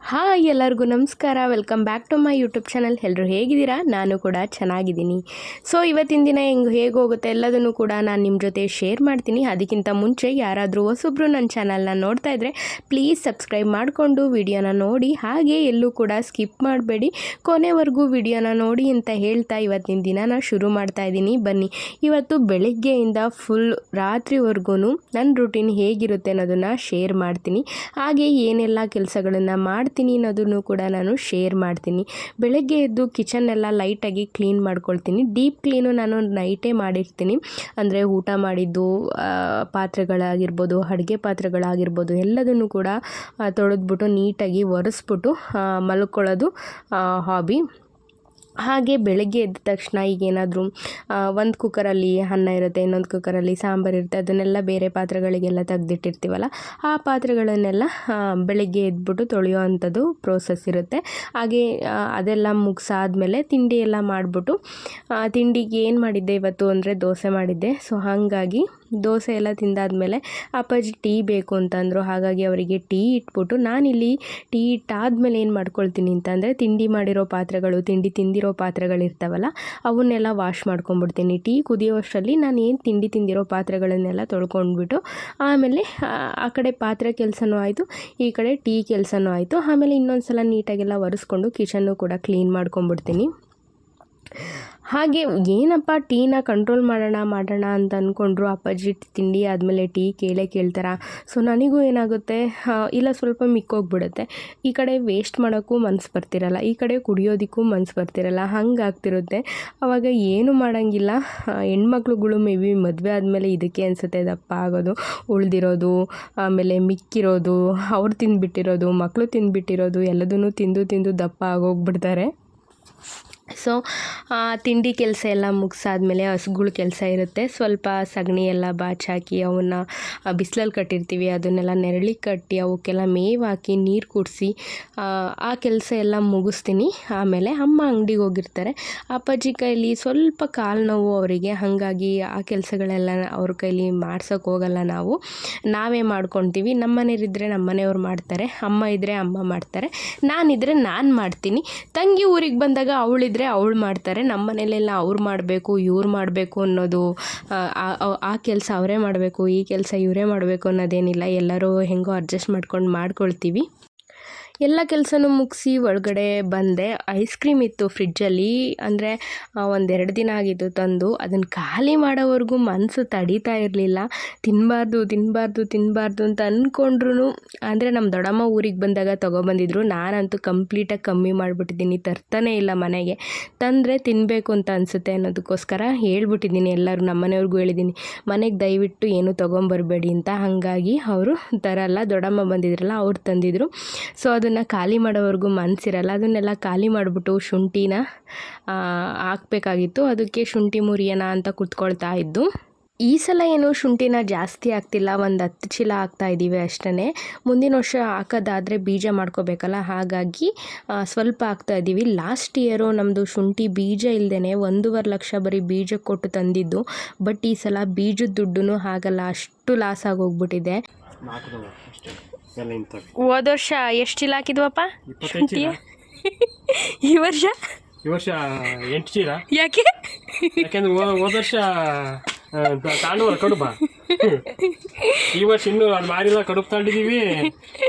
Hi ಎಲ್ಲರಿಗೂ ನಮಸ್ಕಾರ. Welcome back to my YouTube channel. ಎಲ್ಲರೂ ಹೇಗಿದ್ದೀರಾ? ನಾನು ಕೂಡ ಚೆನ್ನಾಗಿದ್ದೀನಿ. ಸೊ ಇವತ್ತಿನ ದಿನ ಹೇಗೆ ಹೋಗುತ್ತೆ ಎಲ್ಲದನ್ನು ಕೂಡ ನಾನು ನಿಮ್ಮ ಜೊತೆ ಶೇರ್ ಮಾಡ್ತೀನಿ. ಅದಕ್ಕಿಂತ ಮುಂಚೆ ಯಾರಾದರೂ ಹೊಸೊಬ್ಬರು ನನ್ನ ಚಾನಲ್ನ ನೋಡ್ತಾ ಇದ್ದರೆ ಪ್ಲೀಸ್ ಸಬ್ಸ್ಕ್ರೈಬ್ ಮಾಡಿಕೊಂಡು ವಿಡಿಯೋನ ನೋಡಿ, ಹಾಗೆ ಎಲ್ಲೂ ಕೂಡ ಸ್ಕಿಪ್ ಮಾಡಬೇಡಿ, ಕೊನೆವರೆಗೂ ವಿಡಿಯೋನ ನೋಡಿ ಅಂತ ಹೇಳ್ತಾ ಇವತ್ತಿನ ದಿನ ಶುರು ಮಾಡ್ತಾ ಇದ್ದೀನಿ. ಬನ್ನಿ, ಇವತ್ತು ಬೆಳಗ್ಗೆಯಿಂದ ಫುಲ್ ರಾತ್ರಿವರೆಗೂ ನನ್ನ ರೂಟೀನ್ ಹೇಗಿರುತ್ತೆ ಅನ್ನೋದನ್ನು ಶೇರ್ ಮಾಡ್ತೀನಿ. ಹಾಗೆ ಏನೆಲ್ಲ ಕೆಲಸಗಳನ್ನು ಮಾಡ್ತೀನಿ ಅನ್ನೋದನ್ನು ಕೂಡ ನಾನು ಶೇರ್ ಮಾಡ್ತೀನಿ. ಬೆಳಗ್ಗೆ ಎದ್ದು ಕಿಚನ್ ಎಲ್ಲ ಲೈಟಾಗಿ ಕ್ಲೀನ್ ಮಾಡ್ಕೊಳ್ತೀನಿ. ಡೀಪ್ ಕ್ಲೀನು ನಾನು ನೈಟೇ ಮಾಡಿರ್ತೀನಿ. ಅಂದರೆ ಊಟ ಮಾಡಿದ್ದು ಪಾತ್ರೆಗಳಾಗಿರ್ಬೋದು, ಅಡುಗೆ ಪಾತ್ರೆಗಳಾಗಿರ್ಬೋದು, ಎಲ್ಲದನ್ನು ಕೂಡ ತೊಳೆದ್ಬಿಟ್ಟು ನೀಟಾಗಿ ಒರೆಸ್ಬಿಟ್ಟು ಮಲ್ಕೊಳ್ಳೋದು ಹಾಬಿ. ಹಾಗೆ ಬೆಳಗ್ಗೆ ಎದ್ದ ತಕ್ಷಣ ಈಗೇನಾದರೂ ಒಂದು ಕುಕ್ಕರಲ್ಲಿ ಅನ್ನ ಇರುತ್ತೆ, ಇನ್ನೊಂದು ಕುಕ್ಕರಲ್ಲಿ ಸಾಂಬಾರು ಇರುತ್ತೆ, ಅದನ್ನೆಲ್ಲ ಬೇರೆ ಪಾತ್ರೆಗಳಿಗೆಲ್ಲ ತೆಗೆದಿಟ್ಟಿರ್ತೀವಲ್ಲ, ಆ ಪಾತ್ರೆಗಳನ್ನೆಲ್ಲ ಬೆಳಗ್ಗೆ ಎದ್ಬಿಟ್ಟು ತೊಳೆಯೋ ಅಂಥದ್ದು ಪ್ರೋಸೆಸ್ ಇರುತ್ತೆ. ಹಾಗೆ ಅದೆಲ್ಲ ಮುಗಿಸಾದ್ಮೇಲೆ ತಿಂಡಿ ಎಲ್ಲ ಮಾಡಿಬಿಟ್ಟು, ತಿಂಡಿಗೆ ಏನು ಮಾಡಿದ್ದೆ ಇವತ್ತು ಅಂದರೆ ದೋಸೆ ಮಾಡಿದ್ದೆ. ಸೊ ಹಾಗಾಗಿ ದೋಸೆ ಎಲ್ಲ ತಿಂದಾದ್ಮೇಲೆ ಅಪ್ಪಾಜಿ ಟೀ ಬೇಕು ಅಂತಂದರು. ಹಾಗಾಗಿ ಅವರಿಗೆ ಟೀ ಇಟ್ಬಿಟ್ಟು ನಾನಿಲ್ಲಿ ಟೀ ಇಟ್ಟಾದ್ಮೇಲೆ ಏನು ಮಾಡ್ಕೊಳ್ತೀನಿ ಅಂತಂದರೆ, ತಿಂಡಿ ಮಾಡಿರೋ ಪಾತ್ರೆಗಳು, ತಿಂಡಿ ತಿಂದಿರೋ ಪಾತ್ರೆಗಳಿರ್ತಾವಲ್ಲ ಅವನ್ನೆಲ್ಲ ವಾಶ್ ಮಾಡ್ಕೊಂಡ್ಬಿಡ್ತೀನಿ. ಟೀ ಕುದಿಯೋಷ್ಟರಲ್ಲಿ ನಾನು ಏನು ತಿಂಡಿ ತಿಂದಿರೋ ಪಾತ್ರೆಗಳನ್ನೆಲ್ಲ ತೊಳ್ಕೊಂಡ್ಬಿಟ್ಟು ಆಮೇಲೆ ಆ ಕಡೆ ಪಾತ್ರೆ ಕೆಲಸನೂ ಆಯಿತು, ಈ ಕಡೆ ಟೀ ಕೆಲಸನೂ ಆಯಿತು. ಆಮೇಲೆ ಇನ್ನೊಂದು ಸಲ ನೀಟಾಗೆಲ್ಲ ಒರೆಸ್ಕೊಂಡು ಕಿಚನ್ನು ಕೂಡ ಕ್ಲೀನ್ ಮಾಡ್ಕೊಂಡ್ಬಿಡ್ತೀನಿ. ಹಾಗೆ ಏನಪ್ಪ ಟೀನ ಕಂಟ್ರೋಲ್ ಮಾಡೋಣ ಅಂತ ಅಂದ್ಕೊಂಡ್ರು ಅಪ್ಪಾಜಿ ತಿಂಡಿ ಆದಮೇಲೆ ಟೀ ಕೇಳ್ತಾರೆ. ಸೊ ನನಗೂ ಏನಾಗುತ್ತೆ, ಇಲ್ಲ ಸ್ವಲ್ಪ ಮಿಕ್ಕೋಗ್ಬಿಡುತ್ತೆ. ಈ ಕಡೆ ವೇಸ್ಟ್ ಮಾಡೋಕ್ಕೂ ಮನಸ್ಸು ಬರ್ತಿರಲ್ಲ, ಈ ಕಡೆ ಕುಡಿಯೋದಕ್ಕೂ ಮನಸ್ಸು ಬರ್ತಿರಲ್ಲ, ಹಂಗಾಗ್ತಿರುತ್ತೆ. ಆವಾಗ ಏನು ಮಾಡೋಂಗಿಲ್ಲ. ಹೆಣ್ಮಕ್ಳುಗಳು ಮೇ ಬಿ ಮದುವೆ ಆದಮೇಲೆ ಇದಕ್ಕೆ ಅನಿಸುತ್ತೆ ದಪ್ಪ ಆಗೋದು, ಉಳಿದಿರೋದು, ಆಮೇಲೆ ಮಿಕ್ಕಿರೋದು, ಅವ್ರು ತಿಂದುಬಿಟ್ಟಿರೋದು, ಮಕ್ಕಳು ತಿಂದುಬಿಟ್ಟಿರೋದು ಎಲ್ಲದನ್ನೂ ತಿಂದು ದಪ್ಪ ಆಗೋಗ್ಬಿಡ್ತಾರೆ. ಸೊ ತಿಂಡಿ ಕೆಲಸ ಎಲ್ಲ ಮುಗಿಸಾದ್ಮೇಲೆ ಹಸುಗಳ ಕೆಲಸ ಇರುತ್ತೆ. ಸ್ವಲ್ಪ ಸಗಣಿ ಎಲ್ಲ ಬಾಚಾಕಿ ಅವನ್ನ ಬಿಸಿಲಲ್ಲಿ ಕಟ್ಟಿರ್ತೀವಿ, ಅದನ್ನೆಲ್ಲ ನೆರಳಿಗೆ ಕಟ್ಟಿ ಅವಕ್ಕೆಲ್ಲ ಮೇವು ಹಾಕಿ ನೀರು ಕುಡಿಸಿ ಆ ಕೆಲಸ ಎಲ್ಲ ಮುಗಿಸ್ತೀನಿ. ಆಮೇಲೆ ಅಮ್ಮ ಅಂಗಡಿಗೆ ಹೋಗಿರ್ತಾರೆ. ಅಪ್ಪಾಜಿ ಕೈಲಿ ಸ್ವಲ್ಪ ಕಾಲು ನೋವು ಅವರಿಗೆ, ಹಾಗಾಗಿ ಆ ಕೆಲಸಗಳೆಲ್ಲ ಅವ್ರ ಕೈಲಿ ಮಾಡ್ಸೋಕ್ಕೆ ಹೋಗಲ್ಲ, ನಾವೇ ಮಾಡ್ಕೊತೀವಿ. ನಮ್ಮ ಮನೆಯವರಿದ್ದರೆ ನಮ್ಮ ಮನೆಯವ್ರು ಮಾಡ್ತಾರೆ, ಅಮ್ಮ ಇದ್ದರೆ ಅಮ್ಮ ಮಾಡ್ತಾರೆ, ನಾನಿದ್ದರೆ ನಾನು ಮಾಡ್ತೀನಿ. ತಂಗಿ ಊರಿಗೆ ಬಂದಾಗ ಅವಳಿದ್ರೆ ಅವಳು ಮಾಡ್ತಾರೆ. ನಮ್ಮ ಮನೇಲೆಲ್ಲ ಅವ್ರು ಮಾಡಬೇಕು, ಇವ್ರು ಮಾಡಬೇಕು ಅನ್ನೋದು, ಆ ಕೆಲಸ ಅವರೇ ಮಾಡಬೇಕು, ಈ ಕೆಲಸ ಇವರೇ ಮಾಡಬೇಕು ಅನ್ನೋದೇನಿಲ್ಲ. ಎಲ್ಲರೂ ಹೆಂಗೋ ಅಡ್ಜಸ್ಟ್ ಮಾಡ್ಕೊಳ್ತೀವಿ. ಎಲ್ಲ ಕೆಲಸನೂ ಮುಗಿಸಿ ಒಳಗಡೆ ಬಂದೆ. ಐಸ್ ಕ್ರೀಮ್ ಇತ್ತು ಫ್ರಿಡ್ಜಲ್ಲಿ, ಅಂದರೆ 1-2 ದಿನ ಆಗಿತ್ತು ತಂದು. ಅದನ್ನು ಖಾಲಿ ಮಾಡೋವರೆಗೂ ಮನಸ್ಸು ತಡೀತಾ ಇರಲಿಲ್ಲ. ತಿನ್ನಬಾರ್ದು ಅಂತ ಅಂದ್ಕೊಂಡ್ರು. ಅಂದರೆ ನಮ್ಮ ದೊಡ್ಡಮ್ಮ ಊರಿಗೆ ಬಂದಾಗ ತೊಗೊಬಂದಿದ್ರು. ನಾನಂತೂ ಕಂಪ್ಲೀಟಾಗಿ ಕಮ್ಮಿ ಮಾಡಿಬಿಟ್ಟಿದ್ದೀನಿ, ತರ್ತಾನೇ ಇಲ್ಲ ಮನೆಗೆ. ತಂದರೆ ತಿನ್ನಬೇಕು ಅಂತ ಅನಿಸುತ್ತೆ ಅನ್ನೋದಕ್ಕೋಸ್ಕರ ಹೇಳ್ಬಿಟ್ಟಿದ್ದೀನಿ. ಎಲ್ಲರೂ ನಮ್ಮ ಮನೆಯವ್ರಿಗೂ ಹೇಳಿದ್ದೀನಿ, ಮನೆಗೆ ದಯವಿಟ್ಟು ಏನೂ ತೊಗೊಂಬರ್ಬೇಡಿ ಅಂತ. ಹಾಗಾಗಿ ಅವರು ತರಲ್ಲ. ದೊಡ್ಡಮ್ಮ ಬಂದಿದ್ರಲ್ಲ, ಅವ್ರು ತಂದಿದ್ರು. ಸೊ ಅದನ್ನು ಖಾಲಿ ಮಾಡೋವರೆಗೂ ಮನಸ್ಸಿರಲ್ಲ. ಅದನ್ನೆಲ್ಲ ಖಾಲಿ ಮಾಡಿಬಿಟ್ಟು ಶುಂಠಿನ ಹಾಕಬೇಕಾಗಿತ್ತು. ಅದಕ್ಕೆ ಶುಂಠಿ ಮುರಿಯೋಣ ಅಂತ ಕೂತ್ಕೊಳ್ತಾ ಇದ್ದು. ಈ ಸಲ ಏನು ಶುಂಠಿನ ಜಾಸ್ತಿ ಆಗ್ತಿಲ್ಲ, 10 ಚೀಲ ಹಾಕ್ತಾಯಿದ್ದೀವಿ ಅಷ್ಟೇ. ಮುಂದಿನ ವರ್ಷ ಹಾಕೋದಾದರೆ ಬೀಜ ಮಾಡ್ಕೋಬೇಕಲ್ಲ, ಹಾಗಾಗಿ ಸ್ವಲ್ಪ ಹಾಕ್ತಾಯಿದ್ದೀವಿ. ಲಾಸ್ಟ್ ಇಯರು ನಮ್ಮದು ಶುಂಠಿ ಬೀಜ ಇಲ್ಲದೇ 1.5 ಲಕ್ಷ ಬರೀ ಬೀಜಕ್ಕೆ ಕೊಟ್ಟು ತಂದಿದ್ದು. ಬಟ್ ಈ ಸಲ ಬೀಜದ ದುಡ್ಡು ಆಗಲ್ಲ, ಅಷ್ಟು ಲಾಸ್ ಆಗೋಗ್ಬಿಟ್ಟಿದೆ. ಹೋದ ವರ್ಷ ಎಷ್ಟು ಚೀಲ ಹಾಕಿದ್ವಪ್ಪ ಶುಂಠಿ? ಈ ವರ್ಷ 8 ಚೀಲ. ಯಾಕೆಂದ್ರೆ ಹೋದ ವರ್ಷ ತಾಂಡುವ ಕಡುಬ, ಈ ವರ್ಷ ಇನ್ನೂ ಅದು ಮಾರಿಲ್ಲ, ಕಡುಬು ತಾಂಡಿದ್ದೀವಿ.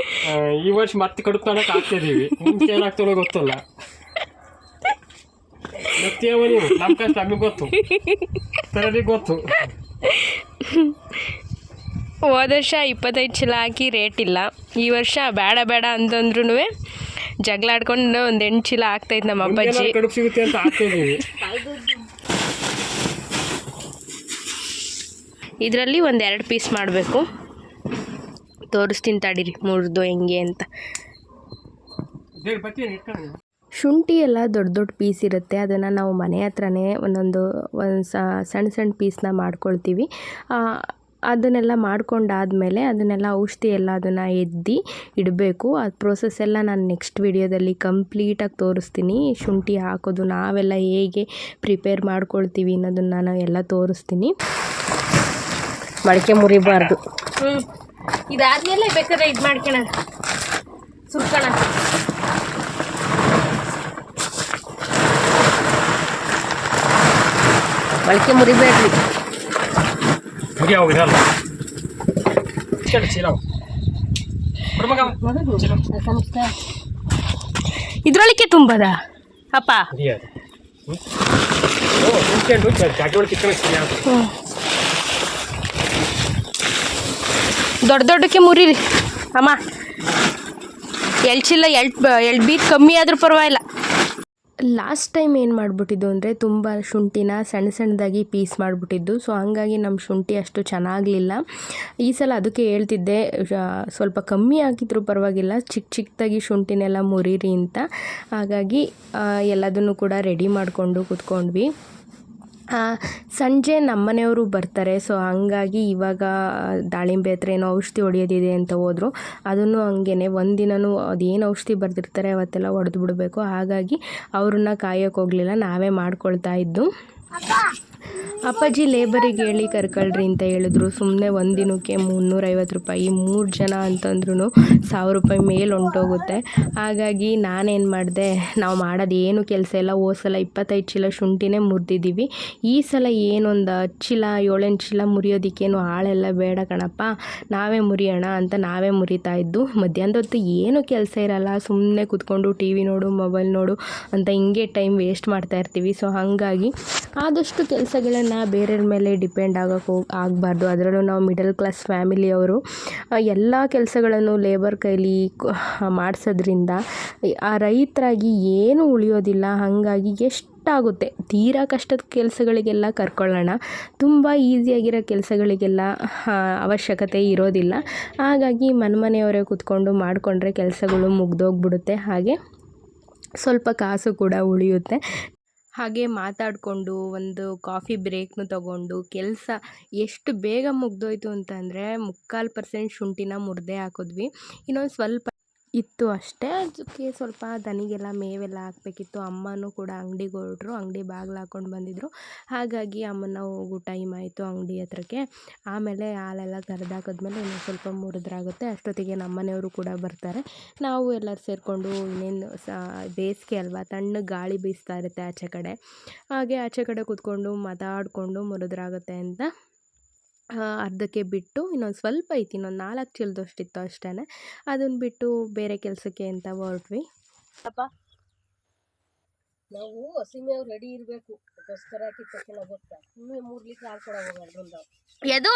ಈ ವರ್ಷ ಮತ್ತೆ ಕಡುಬು ತಾಂಡಕ್ಕೆ ಆಗ್ತಿದ್ದೀವಿ. ಏನಾಗ್ತಾರೋ ಗೊತ್ತಲ್ಲ. ಮತ್ತೇವ ನೀವು ನಮ್ಮ ಕಷ್ಟ ನಮಗೆ ಗೊತ್ತು, ತರಲಿಗೆ ಗೊತ್ತು. ಹೋದ ವರ್ಷ 25 ಚೀಲ ಹಾಕಿ ರೇಟ್ ಇಲ್ಲ. ಈ ವರ್ಷ ಬೇಡ ಅಂತಂದ್ರೂ ಜಗಳ ಆಡ್ಕೊಂಡು 8 ಚೀಲ ಆಗ್ತೈತೆ ನಮ್ಮ ಅಪ್ಪಾಜಿ. ಕಡುಬು ಸಿಗುತ್ತೆ ಅಂತ ಆಗ್ತಾಯಿದ್ದೀವಿ. ಇದರಲ್ಲಿ 1-2 ಪೀಸ್ ಮಾಡಬೇಕು. ತೋರಿಸ್ತೀನಿ ತಡೀರಿ ಮುರಿದು ಹೆಂಗೆ ಅಂತ. ಶುಂಠಿ ಎಲ್ಲ ದೊಡ್ಡ ಪೀಸ್ ಇರುತ್ತೆ, ಅದನ್ನು ನಾವು ಮನೆ ಹತ್ರನೇ ಒಂದು ಸಣ್ಣ ಪೀಸ್ನ ಮಾಡ್ಕೊಳ್ತೀವಿ. ಅದನ್ನೆಲ್ಲ ಮಾಡ್ಕೊಂಡಾದಮೇಲೆ ಅದನ್ನೆಲ್ಲ ಔಷಧಿ ಎಲ್ಲ ಅದನ್ನು ಇಡಬೇಕು. ಅದು ಪ್ರೋಸೆಸ್ ಎಲ್ಲ ನಾನು ನೆಕ್ಸ್ಟ್ ವಿಡಿಯೋದಲ್ಲಿ ಕಂಪ್ಲೀಟಾಗಿ ತೋರಿಸ್ತೀನಿ. ಶುಂಠಿ ಹಾಕೋದು ನಾವೆಲ್ಲ ಹೇಗೆ ಪ್ರಿಪೇರ್ ಮಾಡ್ಕೊಳ್ತೀವಿ ಅನ್ನೋದನ್ನು ನಾನು ಎಲ್ಲ ತೋರಿಸ್ತೀನಿ. ಮಡಿಕೆ ಮುರಿಬಾರ್ದು. ಇದಾದ್ಮೇಲೆ ಬೇಕಾದ್ರೆ ಇದು ಮಾಡ್ಕೊಳ ಸುರ್ಕೋಣ. ಮೊಳಕೆ ಮುರಿಬೇಡ್ರಿ. ಮುಗಿ ಹೋಗಿರಲ್ಲ ಚೀಲ ಇದ್ರೊಳಕ್ಕೆ ತುಂಬದ ಅಪ್ಪ. ದೊಡ್ಡ ದೊಡ್ಡಕ್ಕೆ ಮುರಿರಿ ಅಮ್ಮ. ಎಳ್ಚಿಲ್ಲ ಎಳ್ ಬೀಟ್ ಕಮ್ಮಿ ಆದ್ರೂ ಪರವಾಗಿಲ್ಲ. ಲಾಸ್ಟ್ ಟೈಮ್ ಏನು ಮಾಡಿಬಿಟ್ಟಿದ್ದು ಅಂದರೆ ತುಂಬ ಶುಂಠಿನ ಸಣ್ಣ ಸಣ್ಣದಾಗಿ ಪೀಸ್ ಮಾಡಿಬಿಟ್ಟಿದ್ದು. ಸೊ ಹಂಗಾಗಿ ನಮ್ಮ ಶುಂಠಿ ಅಷ್ಟು ಚೆನ್ನಾಗಲಿಲ್ಲ. ಈ ಸಲ ಅದಕ್ಕೆ ಹೇಳ್ತಿದ್ದೆ ಸ್ವಲ್ಪ ಕಮ್ಮಿ ಆಗಿದ್ರೂ ಪರವಾಗಿಲ್ಲ, ಚಿಕ್ಕದಾಗಿ ಶುಂಠಿನೆಲ್ಲ ಮುರೀರಿ ಅಂತ. ಹಾಗಾಗಿ ಎಲ್ಲದನ್ನು ಕೂಡ ರೆಡಿ ಮಾಡಿಕೊಂಡು ಕೂತ್ಕೊಂಡ್ವಿ. ಸಂಜೆ ನಮ್ಮನೆಯವರು ಬರ್ತಾರೆ. ಸೊ ಹಂಗಾಗಿ ಇವಾಗ ದಾಳಿಂಬೆ ಹತ್ರ ಏನೋ ಔಷಧಿ ಹೊಡೆಯೋದಿದೆ ಅಂತ ಹೋದರು. ಅದನ್ನು ಹಂಗೇ ಒಂದಿನವೂ ಅದೇನು ಔಷಧಿ ಬರೆದಿರ್ತಾರೆ ಅವತ್ತೆಲ್ಲ ಹೊಡೆದು ಬಿಡಬೇಕು. ಹಾಗಾಗಿ ಅವ್ರನ್ನ ಕಾಯೋಕ್ಕೆ ಹೋಗಲಿಲ್ಲ, ನಾವೇ ಮಾಡ್ಕೊಳ್ತಾ ಇದ್ದು. ಅಪ್ಪಾಜಿ ಲೇಬರಿಗೆ ಹೇಳಿ ಕರ್ಕೊಳ್ರಿ ಅಂತ ಹೇಳಿದ್ರು. ಸುಮ್ಮನೆ ಒಂದು ದಿನಕ್ಕೆ 350 ರೂಪಾಯಿ, 3 ಜನ ಅಂತಂದ್ರೂ 1000 ರೂಪಾಯಿ ಮೇಲೆ ಹೊಂಟೋಗುತ್ತೆ. ಹಾಗಾಗಿ ನಾನೇನು ಮಾಡಿದೆ, ನಾವು ಮಾಡೋದು ಏನು ಕೆಲಸ ಇಲ್ಲ. ಹೋದ ಸಲ 25 ಚೀಲ ಶುಂಠಿನೇ ಮುರಿದಿದ್ದೀವಿ. ಈ ಸಲ ಏನೊಂದು 10 ಚೀಲ 7-8 ಚೀಲ ಮುರಿಯೋದಕ್ಕೇನು ಆಳೆಲ್ಲ ಬೇಡ ಕಣಪ್ಪ, ನಾವೇ ಮುರಿಯೋಣ ಅಂತ ನಾವೇ ಮುರಿತಾ ಇದ್ದು. ಮಧ್ಯಾಹ್ನದ ಹೊತ್ತು ಏನು ಕೆಲಸ ಇರಲ್ಲ, ಸುಮ್ಮನೆ ಕೂತ್ಕೊಂಡು ಟಿ ವಿ ನೋಡು, ಮೊಬೈಲ್ ನೋಡು ಅಂತ ಹಿಂಗೆ ಟೈಮ್ ವೇಸ್ಟ್ ಮಾಡ್ತಾ ಇರ್ತೀವಿ. ಸೊ ಹಾಗಾಗಿ ಆದಷ್ಟು ಕೆಲಸಗಳನ್ನು ಬೇರೆಯವ್ರ ಮೇಲೆ ಡಿಪೆಂಡ್ ಆಗಬಾರ್ದು. ಅದರಲ್ಲೂ ನಾವು ಮಿಡಲ್ ಕ್ಲಾಸ್ ಫ್ಯಾಮಿಲಿಯವರು ಎಲ್ಲ ಕೆಲಸಗಳನ್ನು ಲೇಬರ್ ಕೈಲಿ ಮಾಡಿಸೋದ್ರಿಂದ ಆ ರೈತರಾಗಿ ಏನೂ ಉಳಿಯೋದಿಲ್ಲ. ಹಾಗಾಗಿ ಎಷ್ಟಾಗುತ್ತೆ ತೀರಾ ಕಷ್ಟದ ಕೆಲಸಗಳಿಗೆಲ್ಲ ಕರ್ಕೊಳ್ಳೋಣ, ತುಂಬ ಈಸಿಯಾಗಿರೋ ಕೆಲಸಗಳಿಗೆಲ್ಲ ಅವಶ್ಯಕತೆ ಇರೋದಿಲ್ಲ. ಹಾಗಾಗಿ ಮನೆಯವರೇ ಕೂತ್ಕೊಂಡು ಮಾಡಿಕೊಂಡ್ರೆ ಕೆಲಸಗಳು ಮುಗ್ದೋಗ್ಬಿಡುತ್ತೆ. ಹಾಗೆ ಸ್ವಲ್ಪ ಕಾಸು ಕೂಡ ಉಳಿಯುತ್ತೆ. ಹಾಗೆ ಮಾತಾಡಿಕೊಂಡು ಒಂದು ಕಾಫಿ ಬ್ರೇಕ್ನು ತಗೊಂಡು ಕೆಲಸ ಎಷ್ಟು ಬೇಗ ಮುಗ್ದೋಯ್ತು ಅಂತಂದರೆ 3/4% ಶುಂಠಿನ ಮುರಿದೇ ಹಾಕಿದ್ವಿ. ಇನ್ನೊಂದು ಸ್ವಲ್ಪ ಇತ್ತು ಅಷ್ಟೇ. ಅದಕ್ಕೆ ಸ್ವಲ್ಪ ದನಿಗೆಲ್ಲ ಮೇವೆಲ್ಲ ಹಾಕಬೇಕಿತ್ತು. ಅಮ್ಮನೂ ಕೂಡ ಅಂಗಡಿಗೆ ಹೊರಟ್ರು, ಅಂಗಡಿ ಬಾಗಿಲು ಹಾಕ್ಕೊಂಡು ಬಂದಿದ್ದರು. ಹಾಗಾಗಿ ಅಮ್ಮನ ಹೋಗೋ ಟೈಮ್ ಆಯಿತು ಅಂಗಡಿ ಹತ್ರಕ್ಕೆ. ಆಮೇಲೆ ಹಾಲೆಲ್ಲ ಕರೆದಾಕಿದ್ಮೇಲೆ ಇನ್ನೂ ಸ್ವಲ್ಪ ಮುರಿದ್ರಾಗುತ್ತೆ. ಅಷ್ಟೊತ್ತಿಗೆ ನಮ್ಮನೆಯವರು ಕೂಡ ಬರ್ತಾರೆ. ನಾವು ಎಲ್ಲರೂ ಸೇರಿಕೊಂಡು ಇನ್ನೇನು ಬೇಸಿಗೆ ಅಲ್ವಾ, ತಣ್ಣಗೆ ಗಾಳಿ ಬೀಸ್ತಾ ಇರುತ್ತೆ ಆಚೆ ಕಡೆ. ಹಾಗೆ ಆಚೆ ಕಡೆ ಕೂತ್ಕೊಂಡು ಮಾತಾಡಿಕೊಂಡು ಮುರಿದ್ರಾಗುತ್ತೆ ಅಂತ ಅರ್ಧಕ್ಕೆ ಬಿಟ್ಟು ಇನ್ನೊಂದು ಸ್ವಲ್ಪ ಐತಿ, ಇನ್ನೊಂದು 4 ಚೀಲದಷ್ಟಿತ್ತು ಅಷ್ಟೇ. ಅದನ್ನು ಬಿಟ್ಟು ಬೇರೆ ಕೆಲಸಕ್ಕೆ ಅಂತ ಹೊರಟ್ವಿ. ಅಪ್ಪ ನಾವು ಹಸಿಮೇವು ರೆಡಿ ಇರಬೇಕು, ಅದಕ್ಕೋಸ್ಕರ ಕಿತ್ತಕ್ಕೆಲ್ಲ ಗೊತ್ತಾ. ಇನ್ನೂ 3 ಲೀಟ್ರ್ ಹಾಲು ಕೊಡ ಹೋಗೋದು ಎದು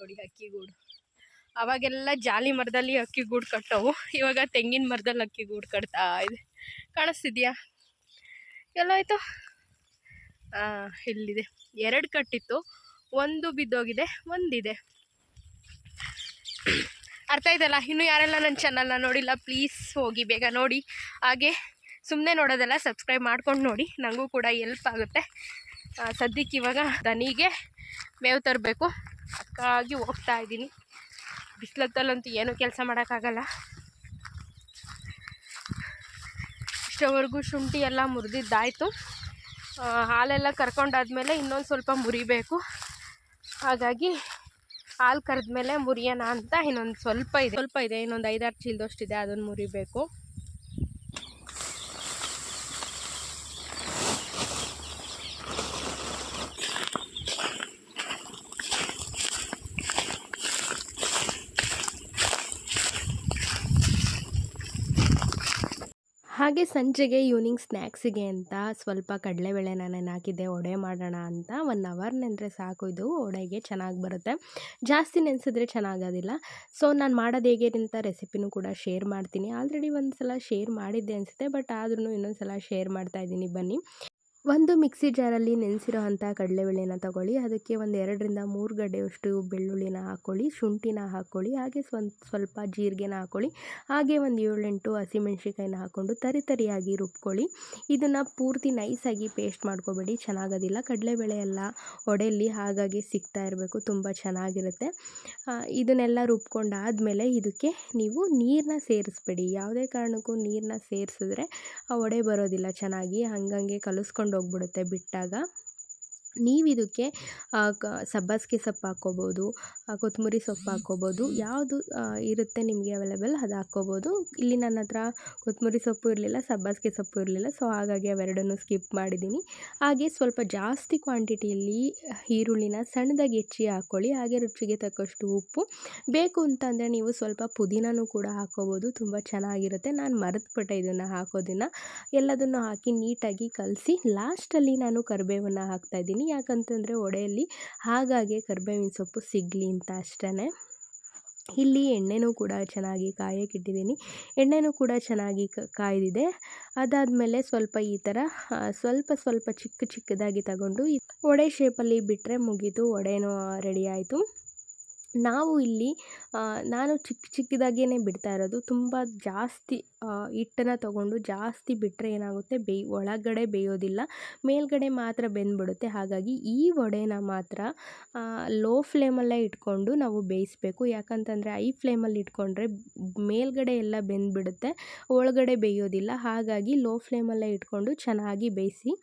ನೋಡಿ ಅಕ್ಕಿಗೂಡು. ಅವಾಗೆಲ್ಲ ಜಾಲಿ ಮರದಲ್ಲಿ ಅಕ್ಕಿಗೂಡು ಕಟ್ಟವು, ಇವಾಗ ತೆಂಗಿನ ಮರದಲ್ಲಿ ಅಕ್ಕಿಗೂಡು ಕಟ್ತಾ ಇದೆ. ಕಾಣಿಸ್ತಿದ್ಯಾ? ಎಲ್ಲಾಯಿತು? ಇಲ್ಲಿದೆ, 2 ಕಟ್ಟಿತ್ತು, ಒಂದು ಬಿದ್ದೋಗಿದೆ, ಒಂದಿದೆ. ಅರ್ಥ ಆಯ್ತಲ್ಲ? ಇನ್ನೂ ಯಾರೆಲ್ಲ ನನ್ನ ಚಾನಲ್ನ ನೋಡಿಲ್ಲ ಪ್ಲೀಸ್ ಹೋಗಿ ಬೇಗ ನೋಡಿ. ಹಾಗೆ ಸುಮ್ಮನೆ ನೋಡೋದೆಲ್ಲ ಸಬ್ಸ್ಕ್ರೈಬ್ ಮಾಡ್ಕೊಂಡು ನೋಡಿ, ನನಗೂ ಕೂಡ ಹೆಲ್ಪ್ ಆಗುತ್ತೆ. ಸದ್ಯಕ್ಕೆ ಇವಾಗ ದನಿಗೆ ಮೇವು ತರಬೇಕು, ಅದಕ್ಕಾಗಿ ಹೋಗ್ತಾ ಇದ್ದೀನಿ. ಬಿಸಿಲತ್ತಲ್ಲಂತೂ ಏನೂ ಕೆಲಸ ಮಾಡೋಕ್ಕಾಗಲ್ಲ. ಇಷ್ಟವರೆಗೂ ಶುಂಠಿ ಎಲ್ಲ ಮುರಿದಿದ್ದಾಯಿತು. ಹಾಲೆಲ್ಲ ಕರ್ಕೊಂಡಾದ್ಮೇಲೆ ಇನ್ನೊಂದು ಸ್ವಲ್ಪ ಮುರಿಬೇಕು. ಹಾಗಾಗಿ ಹಾಲು ಕರೆದ್ಮೇಲೆ ಮುರಿಯೋಣ ಅಂತ ಇನ್ನೊಂದು ಸ್ವಲ್ಪ ಇದೆ, ಇನ್ನೊಂದು 5-6 ಚೀಲದಷ್ಟಿದೆ, ಅದನ್ನು ಮುರಿಬೇಕು. ಹಾಗೆ ಸಂಜೆಗೆ ಈವ್ನಿಂಗ್ ಸ್ನ್ಯಾಕ್ಸಿಗೆ ಅಂತ ಸ್ವಲ್ಪ ಕಡಲೆಬೇಳೆ ನಾನು ಹಾಕಿದ್ದೆ, ವಡೆ ಮಾಡೋಣ ಅಂತ. 1 ಅವರ್ ನೆಂದರೆ ಸಾಕು, ಇದು ವಡೆಗೆ ಚೆನ್ನಾಗಿ ಬರುತ್ತೆ. ಜಾಸ್ತಿ ನೆನೆಸಿದ್ರೆ ಚೆನ್ನಾಗೋದಿಲ್ಲ. ಸೊ ನಾನು ಮಾಡೋದು ಹೇಗೆ ಅಂತ ರೆಸಿಪಿನೂ ಕೂಡ ಶೇರ್ ಮಾಡ್ತೀನಿ. ಆಲ್ರೆಡಿ ಒಂದು ಸಲ ಶೇರ್ ಮಾಡಿದ್ದೆ ಅನಿಸುತ್ತೆ, ಬಟ್ ಆದ್ರೂ ಇನ್ನೊಂದು ಸಲ ಶೇರ್ ಮಾಡ್ತಾಯಿದ್ದೀನಿ ಬನ್ನಿ. ಒಂದು ಮಿಕ್ಸಿ ಜಾರಲ್ಲಿ ನೆನೆಸಿರೋ ಅಂಥ ಕಡಲೆಬೇಳೆನ ತಗೊಳ್ಳಿ. ಅದಕ್ಕೆ ಒಂದು 2-3 ಗಡ್ಡೆಯಷ್ಟು ಬೆಳ್ಳುಳ್ಳಿನ ಹಾಕ್ಕೊಳ್ಳಿ, ಶುಂಠಿನ ಹಾಕ್ಕೊಳ್ಳಿ, ಹಾಗೆ ಸ್ವಲ್ಪ ಜೀರಿಗೆನ ಹಾಕ್ಕೊಳ್ಳಿ. ಹಾಗೆ ಒಂದು 7-8 ಹಸಿಮೆಣ್ಸಿಕಾಯಿನ ಹಾಕ್ಕೊಂಡು ತರಿಯಾಗಿ ರುಬ್ಕೊಳ್ಳಿ. ಇದನ್ನು ಪೂರ್ತಿ ನೈಸಾಗಿ ಪೇಸ್ಟ್ ಮಾಡ್ಕೋಬೇಡಿ, ಚೆನ್ನಾಗೋದಿಲ್ಲ. ಕಡಲೆಬೇಳೆ ಎಲ್ಲ ಒಡೆಯಲ್ಲಿ ಹಾಗಾಗಿ ಸಿಗ್ತಾ ಇರಬೇಕು, ತುಂಬ ಚೆನ್ನಾಗಿರುತ್ತೆ. ಇದನ್ನೆಲ್ಲ ರುಬ್ಕೊಂಡಾದಮೇಲೆ ಇದಕ್ಕೆ ನೀವು ನೀರನ್ನ ಸೇರಿಸ್ಬೇಡಿ. ಯಾವುದೇ ಕಾರಣಕ್ಕೂ ನೀರನ್ನ ಸೇರಿಸಿದ್ರೆ ಆ ವಡೆ ಬರೋದಿಲ್ಲ ಚೆನ್ನಾಗಿ, ಹಂಗಂಗೆ ಕಲಿಸ್ಕೊಂಡು ಹೋಗ್ಬಿಡುತ್ತೆ ಬಿಟ್ಟಾಗ. ನೀವಿದಕ್ಕೆ ಸಬ್ಬಸಿಗೆ ಸೊಪ್ಪು ಹಾಕ್ಕೋಬೋದು, ಕೊತ್ತಂಬರಿ ಸೊಪ್ಪು ಹಾಕ್ಕೋಬೋದು, ಯಾವುದು ಇರುತ್ತೆ ನಿಮಗೆ ಅವೈಲೇಬಲ್ ಅದು ಹಾಕ್ಕೋಬೋದು. ಇಲ್ಲಿ ನನ್ನ ಹತ್ರ ಕೊತ್ತಂಬರಿ ಸೊಪ್ಪು ಇರಲಿಲ್ಲ, ಸಬ್ಬಸಿಗೆ ಸೊಪ್ಪು ಇರಲಿಲ್ಲ, ಸೊ ಹಾಗಾಗಿ ಅವೆರಡನ್ನೂ ಸ್ಕಿಪ್ ಮಾಡಿದ್ದೀನಿ. ಹಾಗೆ ಸ್ವಲ್ಪ ಜಾಸ್ತಿ ಕ್ವಾಂಟಿಟಿಯಲ್ಲಿ ಈರುಳ್ಳಿನ ಸಣ್ಣದಾಗಿ ಹೆಚ್ಚಿ ಹಾಕ್ಕೊಳ್ಳಿ. ಹಾಗೆ ರುಚಿಗೆ ತಕ್ಕಷ್ಟು ಉಪ್ಪು, ಬೇಕು ಅಂತಂದರೆ ನೀವು ಸ್ವಲ್ಪ ಪುದೀನನೂ ಕೂಡ ಹಾಕ್ಕೋಬೋದು, ತುಂಬ ಚೆನ್ನಾಗಿರುತ್ತೆ. ನಾನು ಮರೆತುಬಿಟ್ಟೆ ಇದನ್ನು ಹಾಕೋದನ್ನು. ಎಲ್ಲದನ್ನು ಹಾಕಿ ನೀಟಾಗಿ ಕಲಸಿ ಲಾಸ್ಟಲ್ಲಿ ನಾನು ಕರಿಬೇವನ್ನು ಹಾಕ್ತಾಯಿದ್ದೀನಿ. ಯಾಕಂತಂದರೆ ವಡೆಯಲ್ಲಿ ಹಾಗಾಗಿ ಕರಿಬೇವಿನ ಸೊಪ್ಪು ಸಿಗಲಿ ಅಂತ ಅಷ್ಟೇ. ಇಲ್ಲಿ ಎಣ್ಣೆನೂ ಕೂಡ ಚೆನ್ನಾಗಿ ಕಾಯಕ್ಕಿಟ್ಟಿದ್ದೀನಿ. ಎಣ್ಣೆನೂ ಕೂಡ ಚೆನ್ನಾಗಿ ಕಾಯ್ದಿದೆ. ಅದಾದಮೇಲೆ ಸ್ವಲ್ಪ ಈ ಥರ ಸ್ವಲ್ಪ ಚಿಕ್ಕದಾಗಿ ತಗೊಂಡು ವಡೆ ಶೇಪಲ್ಲಿ ಬಿಟ್ಟರೆ ಮುಗೀತು, ವಡೆನೂ ರೆಡಿ ಆಯಿತು. ನಾವು ಇಲ್ಲಿ ನಾನು ಚಿಕ್ಕದಾಗೇ ಬಿಡ್ತಾ ಇರೋದು. ತುಂಬ ಜಾಸ್ತಿ ಹಿಟ್ಟನ್ನು ತಗೊಂಡು ಜಾಸ್ತಿ ಬಿಟ್ಟರೆ ಏನಾಗುತ್ತೆ, ಒಳಗಡೆ ಬೇಯೋದಿಲ್ಲ, ಮೇಲ್ಗಡೆ ಮಾತ್ರ ಬೆಂದ್ಬಿಡುತ್ತೆ. ಹಾಗಾಗಿ ಈ ವಡೆನ ಮಾತ್ರ ಲೋ ಫ್ಲೇಮಲ್ಲೇ ಇಟ್ಕೊಂಡು ನಾವು ಬೇಯಿಸಬೇಕು. ಯಾಕಂತಂದರೆ ಹೈ ಫ್ಲೇಮಲ್ಲಿ ಇಟ್ಕೊಂಡ್ರೆ ಮೇಲ್ಗಡೆ ಎಲ್ಲ ಬೆಂದ್ಬಿಡುತ್ತೆ, ಒಳಗಡೆ ಬೇಯೋದಿಲ್ಲ. ಹಾಗಾಗಿ ಲೋ ಫ್ಲೇಮಲ್ಲೇ ಇಟ್ಕೊಂಡು ಚೆನ್ನಾಗಿ ಬೇಯಿಸಿ.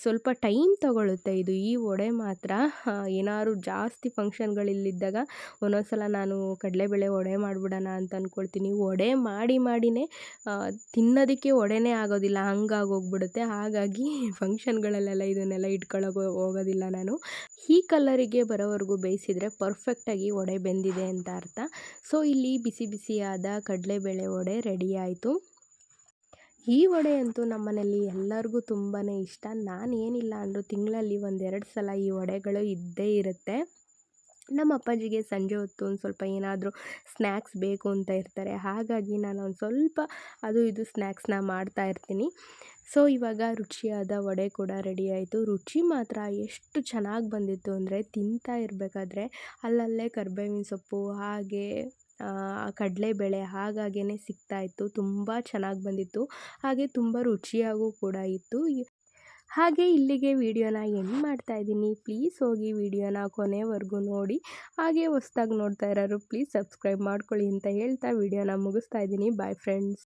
ಸ್ವಲ್ಪ ಟೈಮ್ ತಗೊಳ್ಳುತ್ತೆ ಇದು. ಈ ವಡೆ ಮಾತ್ರ ಏನಾದ್ರು ಜಾಸ್ತಿ ಫಂಕ್ಷನ್ಗಳಿಲ್ಲಿದ್ದಾಗ ಒಂದೊಂದ್ಸಲ ನಾನು ಕಡಲೆಬೇಳೆ ವಡೆ ಮಾಡಿಬಿಡೋಣ ಅಂತ ಅಂದ್ಕೊಳ್ತೀನಿ. ವಡೆ ಮಾಡಿನೇ ತಿನ್ನೋದಕ್ಕೆ ವಡೆನೇ ಆಗೋದಿಲ್ಲ, ಹಂಗಾಗೋಗ್ಬಿಡುತ್ತೆ. ಹಾಗಾಗಿ ಫಂಕ್ಷನ್ಗಳಲ್ಲೆಲ್ಲ ಇದನ್ನೆಲ್ಲ ಇಟ್ಕೊಳ್ಳೋಕೆ ಹೋಗೋದಿಲ್ಲ ನಾನು. ಈ ಕಲರಿಗೆ ಬರೋವರೆಗೂ ಬೇಯಿಸಿದರೆ ಪರ್ಫೆಕ್ಟಾಗಿ ವಡೆ ಬೆಂದಿದೆ ಅಂತ ಅರ್ಥ. ಸೊ ಇಲ್ಲಿ ಬಿಸಿ ಬಿಸಿಯಾದ ಕಡಲೆಬೇಳೆ ವಡೆ ರೆಡಿ ಆಯಿತು. ಈ ವಡೆ ಅಂತೂ ನಮ್ಮನೇಲಿ ಎಲ್ಲರಿಗೂ ತುಂಬಾ ಇಷ್ಟ. ನಾನು ಏನಿಲ್ಲ ಅಂದರೂ ತಿಂಗಳಲ್ಲಿ 1-2 ಸಲ ಈ ವಡೆಗಳು ಇದ್ದೇ ಇರುತ್ತೆ. ನಮ್ಮ ಅಪ್ಪಾಜಿಗೆ ಸಂಜೆ ಹೊತ್ತು ಒಂದು ಸ್ವಲ್ಪ ಏನಾದರೂ ಸ್ನ್ಯಾಕ್ಸ್ ಬೇಕು ಅಂತ ಇರ್ತಾರೆ. ಹಾಗಾಗಿ ನಾನು ಒಂದು ಸ್ವಲ್ಪ ಅದು ಇದು ಸ್ನ್ಯಾಕ್ಸ್ನ ಮಾಡ್ತಾಯಿರ್ತೀನಿ. ಸೊ ಇವಾಗ ರುಚಿಯಾದ ವಡೆ ಕೂಡ ರೆಡಿ ಆಯಿತು. ರುಚಿ ಮಾತ್ರ ಎಷ್ಟು ಚೆನ್ನಾಗಿ ಬಂದಿತ್ತು ಅಂದರೆ, ತಿಂತಾ ಇರಬೇಕಾದ್ರೆ ಅಲ್ಲಲ್ಲೇ ಕರಿಬೇವಿನ ಸೊಪ್ಪು ಹಾಗೆ ಕಡಲೆಬೇಳೆ ಹಾಗೇ ಸಿಗ್ತಾಯಿತ್ತು. ತುಂಬ ಚೆನ್ನಾಗಿ ಬಂದಿತ್ತು, ಹಾಗೆ ತುಂಬ ರುಚಿಯಾಗೂ ಕೂಡ ಇತ್ತು. ಹಾಗೆ ಇಲ್ಲಿಗೆ ವಿಡಿಯೋನ ಎಂಡ್ ಮಾಡ್ತಾಯಿದ್ದೀನಿ. ಪ್ಲೀಸ್ ಹೋಗಿ ವಿಡಿಯೋನ ಕೊನೆವರೆಗೂ ನೋಡಿ. ಹಾಗೆ ಹೊಸ್ದಾಗಿ ನೋಡ್ತಾ ಇರೋರು ಪ್ಲೀಸ್ ಸಬ್ಸ್ಕ್ರೈಬ್ ಮಾಡ್ಕೊಳ್ಳಿ ಅಂತ ಹೇಳ್ತಾ ವಿಡಿಯೋನ ಮುಗಿಸ್ತಾ ಇದ್ದೀನಿ. Bye friends.